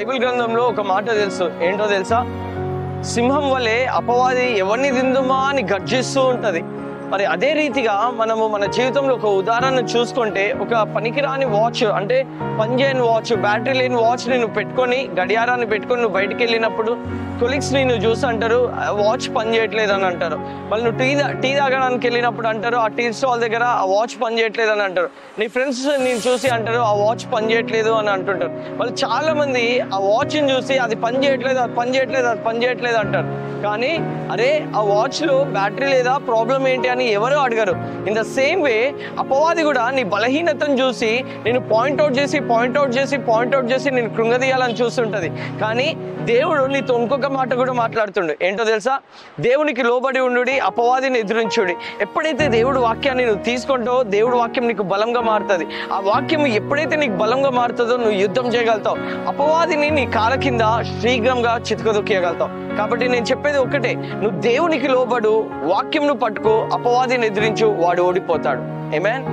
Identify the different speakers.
Speaker 1: Bible గ్రంథంలో ఒక మాట తెలుసు, ఏంటో తెలుసా? సింహం వలె అపవాది ఎవరిని తిందుమా అని గర్జిస్తూ ఉంటది. మరి అదే రీతిగా మనము మన జీవితంలో ఒక ఉదాహరణ చూసుకుంటే, ఒక పనికిరాని వాచ్, అంటే పనిచేయని వాచ్, బ్యాటరీ లేని వాచ్ ని నువ్వు పెట్టుకొని, గడియారాన్ని పెట్టుకొని నువ్వు బయటికి వెళ్ళినప్పుడు కొలీగ్స్ ని నువ్వు చూసి అంటారు వాచ్ పని చేయట్లేదు అని అంటారు. మళ్ళీ నువ్వు టీ తాగడానికి వెళ్ళినప్పుడు అంటారు ఆ టీ స్టాల్ దగ్గర ఆ వాచ్ పని చేయట్లేదు అని అంటారు. నీ ఫ్రెండ్స్ నేను చూసి అంటారు ఆ వాచ్ పని చేయట్లేదు అని అంటుంటారు. వాళ్ళు చాలా మంది ఆ వాచ్ ని చూసి అది పని చేయట్లేదు, అది పని చేయట్లేదు, అది పని చేయట్లేదు అంటారు. కానీ అరే ఆ వాచ్ లో బ్యాటరీ లేదా, ప్రాబ్లం ఏంటి అని ఎవరో అడగరు. ఇన్ ద సేమ్ వే అపవాది కూడా నీ బలహీనతను చూసి నేను పాయింట్అవుట్ చేసి నేను కృంగదీయాలని చూస్తుంటది. కానీ దేవుడు నీతో ఇంకొక మాట కూడా మాట్లాడుతుండు. ఏంటో తెలుసా? దేవునికి లోబడి ఉండుడి, అపవాదిని ఎదురించుడి. ఎప్పుడైతే దేవుడు వాక్యాన్ని నువ్వు తీసుకుంటావో దేవుడు వాక్యం నీకు బలంగా మారుతుంది. ఆ వాక్యం ఎప్పుడైతే నీకు బలంగా మారుతుందో నువ్వు యుద్ధం చేయగలుగుతావు. అపవాదిని నీ కాళ్ళ కింద శీఘ్రంగా చితకదొక్కేయగలుగుతావు. కాబట్టి నేను చెప్పేది ఒకటే, నువ్వు దేవునికి లోబడు, వాక్యం ను పట్టుకో, అపవాదిని ఎదిరించు, వాడు ఓడిపోతాడు. ఆమేన్.